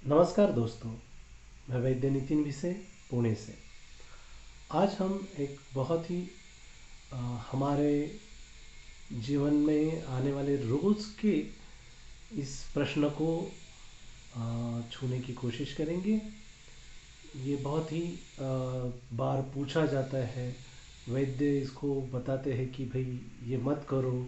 नमस्कार दोस्तों, मैं वैद्य नितिन विसे पुणे से। आज हम एक बहुत ही अ, हमारे जीवन में आने वाले रोज़ के इस प्रश्न को छूने की कोशिश करेंगे। ये बहुत ही बार पूछा जाता है। वैद्य इसको बताते हैं कि भाई ये मत करो।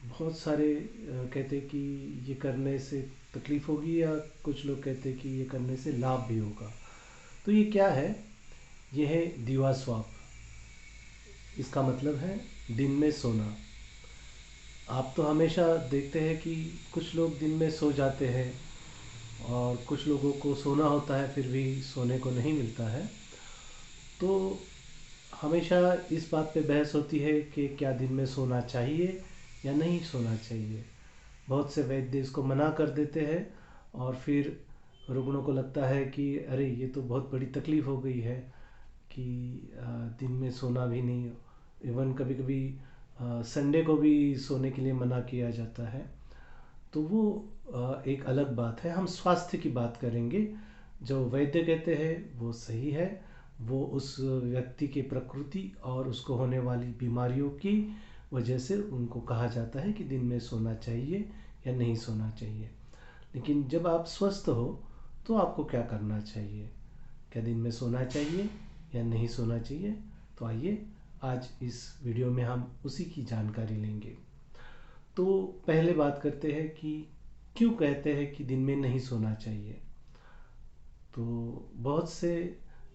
बहुत सारे कहते हैं कि ये करने से तकलीफ़ होगी, या कुछ लोग कहते हैं कि ये करने से लाभ भी होगा। तो ये क्या है? ये है दीवा स्वाप। इसका मतलब है दिन में सोना। आप तो हमेशा देखते हैं कि कुछ लोग दिन में सो जाते हैं और कुछ लोगों को सोना होता है फिर भी सोने को नहीं मिलता है। तो हमेशा इस बात पे बहस होती है कि क्या दिन में सोना चाहिए या नहीं सोना चाहिए। बहुत से वैद्य इसको मना कर देते हैं और फिर रुग्णों को लगता है कि अरे ये तो बहुत बड़ी तकलीफ़ हो गई है कि दिन में सोना भी नहीं। इवन कभी कभी संडे को भी सोने के लिए मना किया जाता है। तो वो एक अलग बात है। हम स्वास्थ्य की बात करेंगे। जो वैद्य कहते हैं वो सही है। वो उस व्यक्ति की प्रकृति और उसको होने वाली बीमारियों की वजह से उनको कहा जाता है कि दिन में सोना चाहिए या नहीं सोना चाहिए। लेकिन जब आप स्वस्थ हो तो आपको क्या करना चाहिए? क्या दिन में सोना चाहिए या नहीं सोना चाहिए? तो आइए आज इस वीडियो में हम उसी की जानकारी लेंगे। तो पहले बात करते हैं कि क्यों कहते हैं कि दिन में नहीं सोना चाहिए। तो बहुत से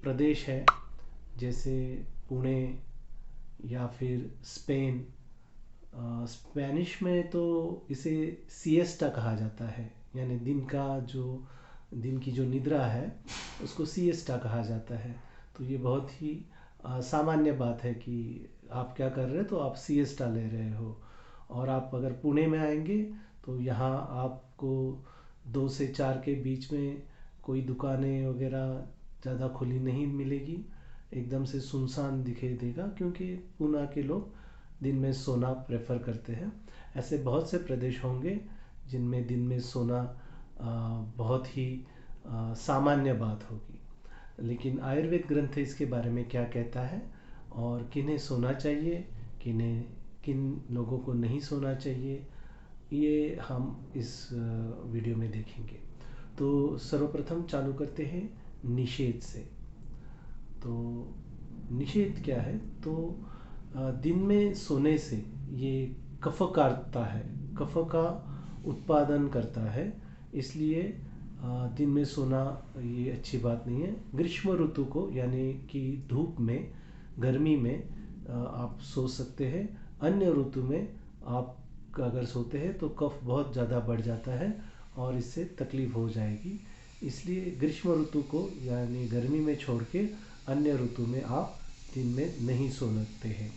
प्रदेश हैं, जैसे पुणे या फिर स्पेन। स्पेनिश में तो इसे सिएस्टा कहा जाता है, यानी दिन की जो निद्रा है उसको सिएस्टा कहा जाता है। तो ये बहुत ही सामान्य बात है कि आप क्या कर रहे हो, तो आप सिएस्टा ले रहे हो। और आप अगर पुणे में आएंगे तो यहाँ आपको 2 से 4 के बीच में कोई दुकानें वगैरह ज़्यादा खुली नहीं मिलेगी। एकदम से सुनसान दिखाई देगा, क्योंकि पुणे के लोग दिन में सोना प्रेफर करते हैं। ऐसे बहुत से प्रदेश होंगे जिनमें दिन में सोना बहुत ही सामान्य बात होगी। लेकिन आयुर्वेद ग्रंथ इसके बारे में क्या कहता है और किन्हें सोना चाहिए, किन्हें किन लोगों को नहीं सोना चाहिए, ये हम इस वीडियो में देखेंगे। तो सर्वप्रथम चालू करते हैं निषेध से। तो निषेध क्या है? तो दिन में सोने से ये कफ काटता है, कफ का उत्पादन करता है। इसलिए दिन में सोना ये अच्छी बात नहीं है। ग्रीष्म ऋतु को, यानी कि धूप में, गर्मी में आप सो सकते हैं। अन्य ऋतु में आप अगर सोते हैं तो कफ बहुत ज़्यादा बढ़ जाता है और इससे तकलीफ़ हो जाएगी। इसलिए ग्रीष्म ऋतु को, यानी गर्मी में छोड़ के अन्य ऋतु में आप दिन में नहीं सो सकते हैं,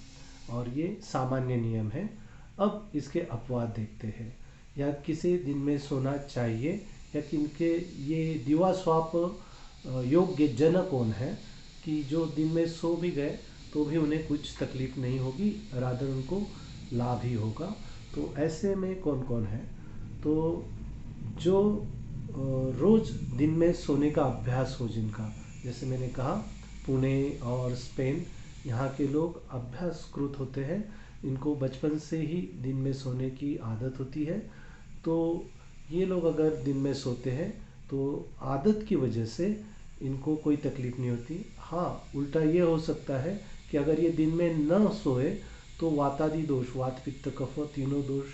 और ये सामान्य नियम है। अब इसके अपवाद देखते हैं, या किसे दिन में सोना चाहिए या किनके ये दिवा स्वाप योग्य जन कौन है कि जो दिन में सो भी गए तो भी उन्हें कुछ तकलीफ नहीं होगी, रादर उनको लाभ ही होगा। तो ऐसे में कौन कौन है? तो जो रोज़ दिन में सोने का अभ्यास हो जिनका, जैसे मैंने कहा पुणे और स्पेन, यहाँ के लोग अभ्यासकृत होते हैं। इनको बचपन से ही दिन में सोने की आदत होती है। तो ये लोग अगर दिन में सोते हैं तो आदत की वजह से इनको कोई तकलीफ़ नहीं होती। हाँ, उल्टा ये हो सकता है कि अगर ये दिन में न सोए तो वातादि दोष, वात पित्त कफ तीनों दोष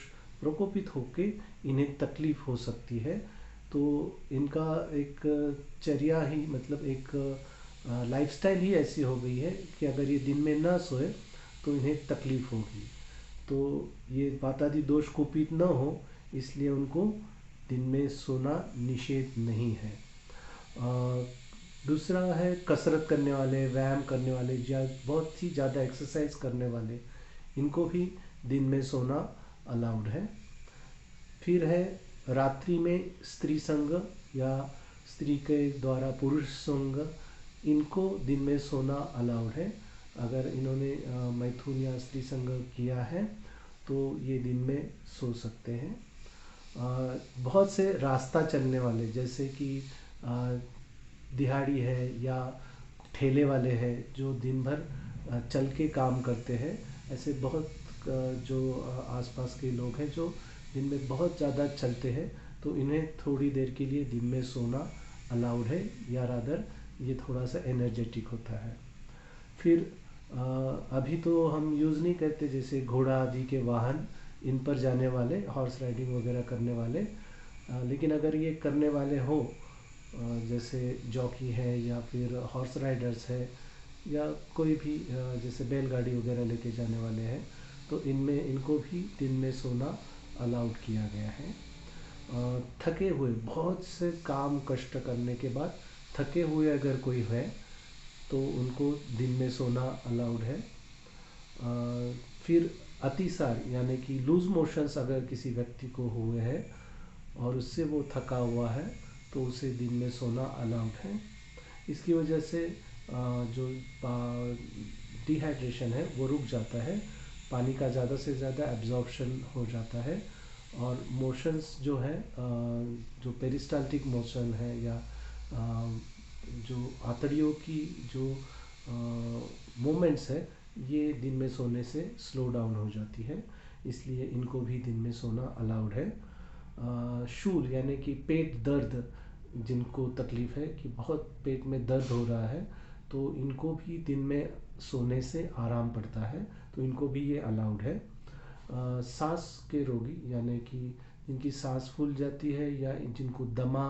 प्रकोपित होकर इन्हें तकलीफ़ हो सकती है। तो इनका एक चर्या ही, मतलब एक लाइफस्टाइल ही ऐसी हो गई है कि अगर ये दिन में ना सोए तो इन्हें तकलीफ़ होगी। तो ये वातादि दोष कुपित न हो, इसलिए उनको दिन में सोना निषेध नहीं है। दूसरा है कसरत करने वाले, व्यायाम करने वाले, या बहुत ही ज़्यादा एक्सरसाइज करने वाले, इनको भी दिन में सोना अलाउड है। फिर है रात्रि में स्त्री संग या स्त्री के द्वारा पुरुष संग, इनको दिन में सोना अलाउड है। अगर इन्होंने मैथुन या स्त्री संग किया है तो ये दिन में सो सकते हैं। बहुत से रास्ता चलने वाले, जैसे कि दिहाड़ी है या ठेले वाले हैं जो दिन भर चल के काम करते हैं, ऐसे बहुत जो आसपास के लोग हैं जो दिन में बहुत ज़्यादा चलते हैं, तो इन्हें थोड़ी देर के लिए दिन में सोना अलाउड है, या रादर ये थोड़ा सा एनर्जेटिक होता है। फिर अभी तो हम यूज़ नहीं करते, जैसे घोड़ा आदि के वाहन, इन पर जाने वाले, हॉर्स राइडिंग वगैरह करने वाले, लेकिन अगर ये करने वाले हो, जैसे जॉकी है या फिर हॉर्स राइडर्स है या कोई भी जैसे बैलगाड़ी वगैरह लेके जाने वाले हैं, तो इनमें इनको भी दिन में सोना अलाउड किया गया है। थके हुए, बहुत से काम कष्ट करने के बाद थके हुए अगर कोई है तो उनको दिन में सोना अलाउड है। फिर अतिसार यानी कि लूज मोशंस अगर किसी व्यक्ति को हुए हैं और उससे वो थका हुआ है, तो उसे दिन में सोना अलाउड है। इसकी वजह से जो डिहाइड्रेशन है वो रुक जाता है, पानी का ज़्यादा से ज़्यादा एब्जॉर्प्शन हो जाता है, और मोशंस जो है, जो पेरिस्टाल्टिक मोशन है या जो आंतड़ियों की जो मूवमेंट्स है, ये दिन में सोने से स्लो डाउन हो जाती है, इसलिए इनको भी दिन में सोना अलाउड है। शूल यानी कि पेट दर्द, जिनको तकलीफ़ है कि बहुत पेट में दर्द हो रहा है, तो इनको भी दिन में सोने से आराम पड़ता है, तो इनको भी ये अलाउड है। सांस के रोगी यानी कि जिनकी सांस फूल जाती है या जिनको दमा,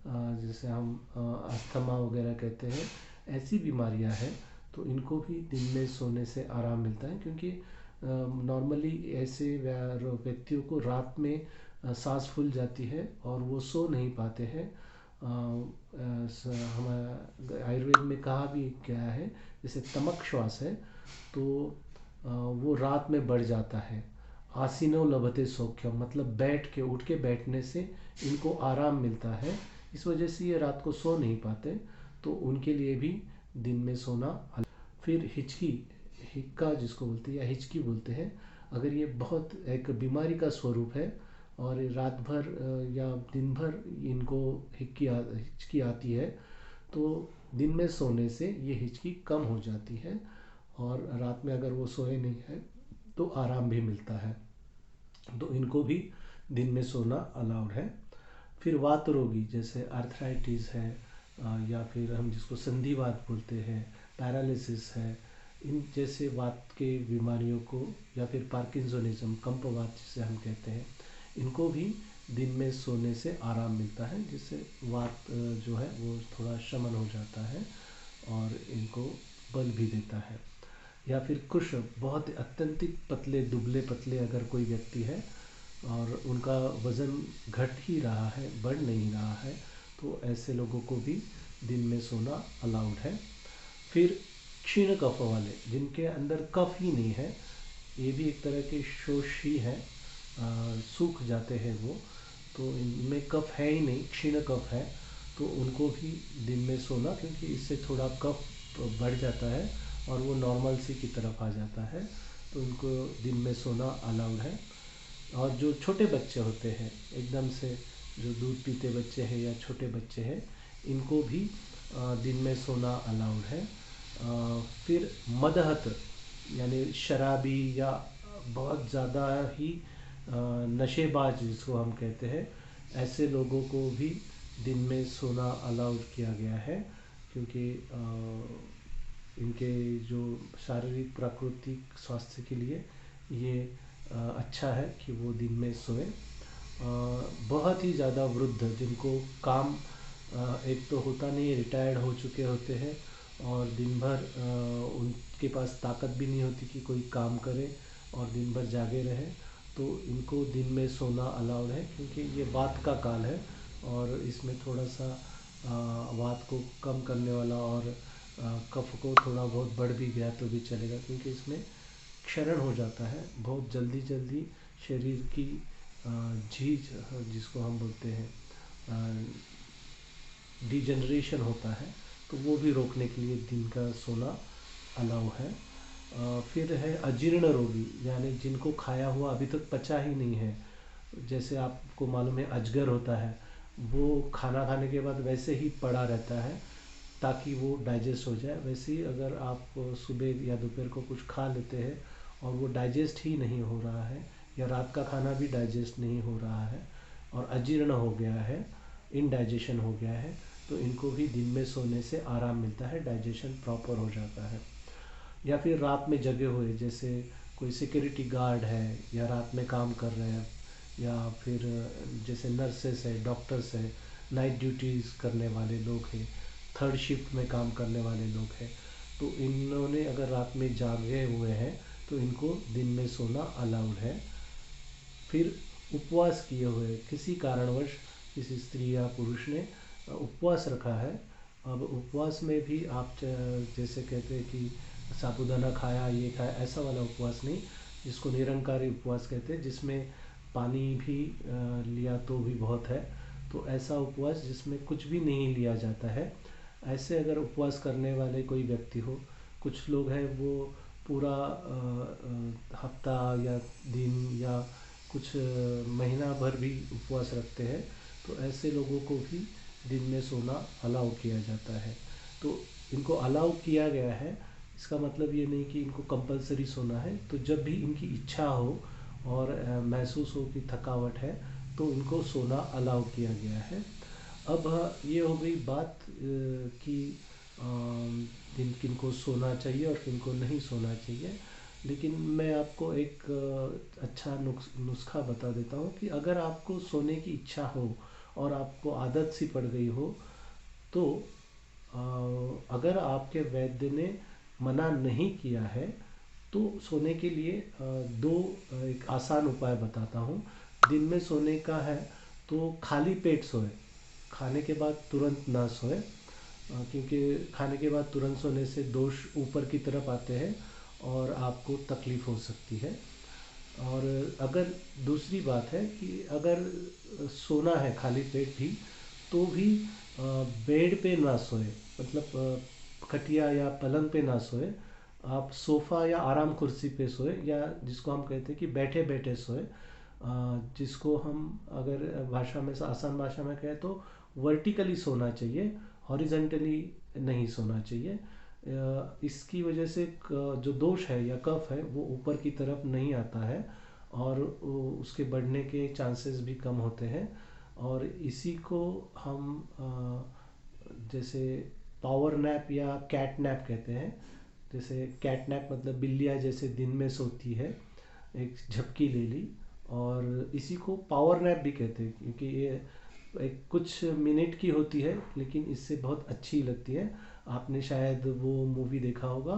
जैसे हम अस्थमा वगैरह कहते हैं, ऐसी बीमारियां हैं, तो इनको भी दिन में सोने से आराम मिलता है, क्योंकि नॉर्मली ऐसे व्यक्तियों को रात में सांस फूल जाती है और वो सो नहीं पाते हैं। हमारा आयुर्वेद में कहा भी गया है, जैसे तमक श्वास है तो वो रात में बढ़ जाता है। आसीनो लभते सौख्यम, मतलब बैठ के, उठ के बैठने से इनको आराम मिलता है, इस वजह से ये रात को सो नहीं पाते, तो उनके लिए भी दिन में सोना। फिर हिचकी, हिक्का जिसको बोलते हैं या हिचकी बोलते हैं, अगर ये बहुत एक बीमारी का स्वरूप है और रात भर या दिन भर इनको हिचकी आती है, तो दिन में सोने से ये हिचकी कम हो जाती है, और रात में अगर वो सोए नहीं है तो आराम भी मिलता है, तो इनको भी दिन में सोना अलाउड है। फिर वात रोगी, जैसे आर्थराइटिस है, या फिर हम जिसको संधिवात बोलते हैं, पैरालिसिस है, इन जैसे वात के बीमारियों को, या फिर पार्किंसोनिज्म, कंपवात जिसे हम कहते हैं, इनको भी दिन में सोने से आराम मिलता है, जिससे वात जो है वो थोड़ा शमन हो जाता है और इनको बल भी देता है। या फिर कुछ बहुत अत्यंतिक पतले, दुबले पतले अगर कोई व्यक्ति है और उनका वज़न घट ही रहा है, बढ़ नहीं रहा है, तो ऐसे लोगों को भी दिन में सोना अलाउड है। फिर क्षीण कफ वाले, जिनके अंदर कफ ही नहीं है, ये भी एक तरह के शोष ही है, सूख जाते हैं वो, तो इनमें कफ है ही नहीं, क्षीण कफ है, तो उनको भी दिन में सोना, क्योंकि इससे थोड़ा कफ बढ़ जाता है और वो नॉर्मल सी की तरफ आ जाता है, तो उनको दिन में सोना अलाउड है। और जो छोटे बच्चे होते हैं, एकदम से जो दूध पीते बच्चे हैं या छोटे बच्चे हैं, इनको भी दिन में सोना अलाउड है। फिर मदहत यानी शराबी या बहुत ज़्यादा ही नशेबाज जिसको हम कहते हैं, ऐसे लोगों को भी दिन में सोना अलाउड किया गया है, क्योंकि इनके जो शारीरिक प्राकृतिक स्वास्थ्य के लिए ये अच्छा है कि वो दिन में सोए। बहुत ही ज़्यादा वृद्ध, जिनको काम एक तो होता नहीं है, रिटायर्ड हो चुके होते हैं और दिन भर उनके पास ताकत भी नहीं होती कि कोई काम करे और दिन भर जागे रहे, तो इनको दिन में सोना अलाउड है, क्योंकि ये वात का काल है और इसमें थोड़ा सा वात को कम करने वाला, और कफ को थोड़ा बहुत बढ़ भी गया तो भी चलेगा, क्योंकि इसमें क्षरण हो जाता है बहुत जल्दी जल्दी, शरीर की झीज जिसको हम बोलते हैं, डिजनरेशन होता है, तो वो भी रोकने के लिए दिन का सोना अलाउ है। फिर है अजीर्ण रोगी, यानी जिनको खाया हुआ अभी तक पचा ही नहीं है, जैसे आपको मालूम है अजगर होता है, वो खाना खाने के बाद वैसे ही पड़ा रहता है ताकि वो डाइजेस्ट हो जाए। वैसे ही अगर आप सुबह या दोपहर को कुछ खा लेते हैं और वो डाइजेस्ट ही नहीं हो रहा है, या रात का खाना भी डाइजेस्ट नहीं हो रहा है और अजीर्ण हो गया है, इनडाइजेशन हो गया है, तो इनको भी दिन में सोने से आराम मिलता है, डाइजेशन प्रॉपर हो जाता है। या फिर रात में जगे हुए, जैसे कोई सिक्योरिटी गार्ड है या रात में काम कर रहे हैं, या फिर जैसे नर्सेस है, डॉक्टर्स है, नाइट ड्यूटीज़ करने वाले लोग हैं, थर्ड शिफ्ट में काम करने वाले लोग हैं, तो इन्होंने अगर रात में जागे हुए हैं तो इनको दिन में सोना अलाउड है। फिर उपवास किए हुए, किसी कारणवश किसी स्त्री या पुरुष ने उपवास रखा है, अब उपवास में भी आप जैसे कहते हैं कि साबूदाना खाया, ये खाया, ऐसा वाला उपवास नहीं, जिसको निरंकारी उपवास कहते हैं, जिसमें पानी भी लिया तो भी बहुत है, तो ऐसा उपवास जिसमें कुछ भी नहीं लिया जाता है, ऐसे अगर उपवास करने वाले कोई व्यक्ति हो, कुछ लोग हैं वो पूरा हफ्ता या दिन या कुछ महीना भर भी उपवास रखते हैं, तो ऐसे लोगों को भी दिन में सोना अलाउ किया जाता है। तो इनको अलाउ किया गया है, इसका मतलब ये नहीं कि इनको कंपलसरी सोना है, तो जब भी इनकी इच्छा हो और महसूस हो कि थकावट है, तो इनको सोना अलाउ किया गया है। अब ये हो गई बात कि किन किन को सोना चाहिए और किन को नहीं सोना चाहिए। लेकिन मैं आपको एक अच्छा नुस्खा बता देता हूँ कि अगर आपको सोने की इच्छा हो और आपको आदत सी पड़ गई हो, तो अगर आपके वैद्य ने मना नहीं किया है, तो सोने के लिए दो एक आसान उपाय बताता हूँ। दिन में सोने का है तो खाली पेट सोए, खाने के बाद तुरंत ना सोए, क्योंकि खाने के बाद तुरंत सोने से दोष ऊपर की तरफ आते हैं और आपको तकलीफ़ हो सकती है। और अगर दूसरी बात है कि अगर सोना है खाली पेट भी, तो भी बेड पे ना सोए, मतलब खटिया या पलंग पे ना सोए, आप सोफ़ा या आराम कुर्सी पे सोए, या जिसको हम कहते हैं कि बैठे बैठे सोए, जिसको हम अगर भाषा में से आसान भाषा में कहें तो वर्टिकली सोना चाहिए, हॉरिजेंटली नहीं सोना चाहिए। इसकी वजह से जो दोष है या कफ है वो ऊपर की तरफ नहीं आता है और उसके बढ़ने के चांसेस भी कम होते हैं। और इसी को हम जैसे पावर नैप या कैट नैप कहते हैं। जैसे कैट नैप मतलब बिल्लियाँ जैसे दिन में सोती है, एक झपकी ले ली, और इसी को पावर नैप भी कहते हैं, क्योंकि ये एक कुछ मिनट की होती है लेकिन इससे बहुत अच्छी लगती है। आपने शायद वो मूवी देखा होगा,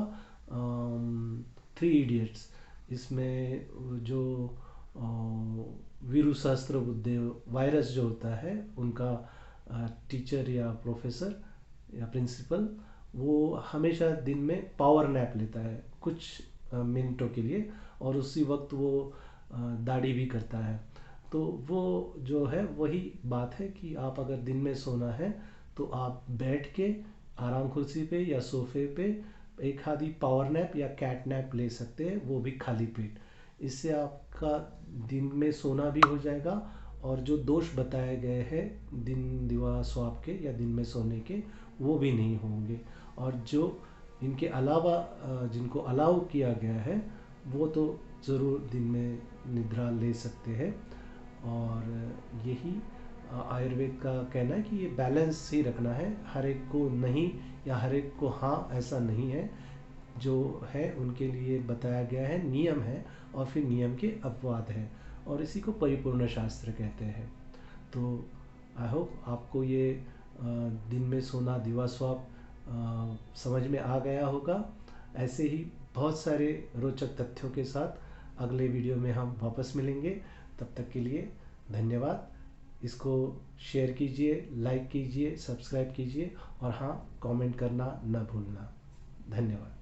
3 इडियट्स। इसमें जो वीरू सहस्त्रबुद्धे वायरस जो होता है उनका टीचर या प्रोफेसर या प्रिंसिपल, वो हमेशा दिन में पावर नैप लेता है कुछ मिनटों के लिए, और उसी वक्त वो दाढ़ी भी करता है। तो वो जो है वही बात है कि आप अगर दिन में सोना है तो आप बैठ के आराम कुर्सी पे या सोफे पे एक आधी पावर नैप या कैट नैप ले सकते हैं, वो भी खाली पेट। इससे आपका दिन में सोना भी हो जाएगा और जो दोष बताए गए हैं दिन दिवा स्वाप के या दिन में सोने के, वो भी नहीं होंगे। और जो इनके अलावा जिनको अलाउ किया गया है वो तो ज़रूर दिन में निद्रा ले सकते हैं। और यही आयुर्वेद का कहना है कि ये बैलेंस ही रखना है, हर एक को नहीं या हर एक को हाँ ऐसा नहीं है। जो है उनके लिए बताया गया है, नियम है, और फिर नियम के अपवाद हैं, और इसी को परिपूर्ण शास्त्र कहते हैं। तो आई होप आपको ये दिन में सोना दिवा स्वाप समझ में आ गया होगा। ऐसे ही बहुत सारे रोचक तथ्यों के साथ अगले वीडियो में हम वापस मिलेंगे। तब तक के लिए धन्यवाद। इसको शेयर कीजिए, लाइक कीजिए, सब्सक्राइब कीजिए, और हाँ, कमेंट करना न भूलना। धन्यवाद।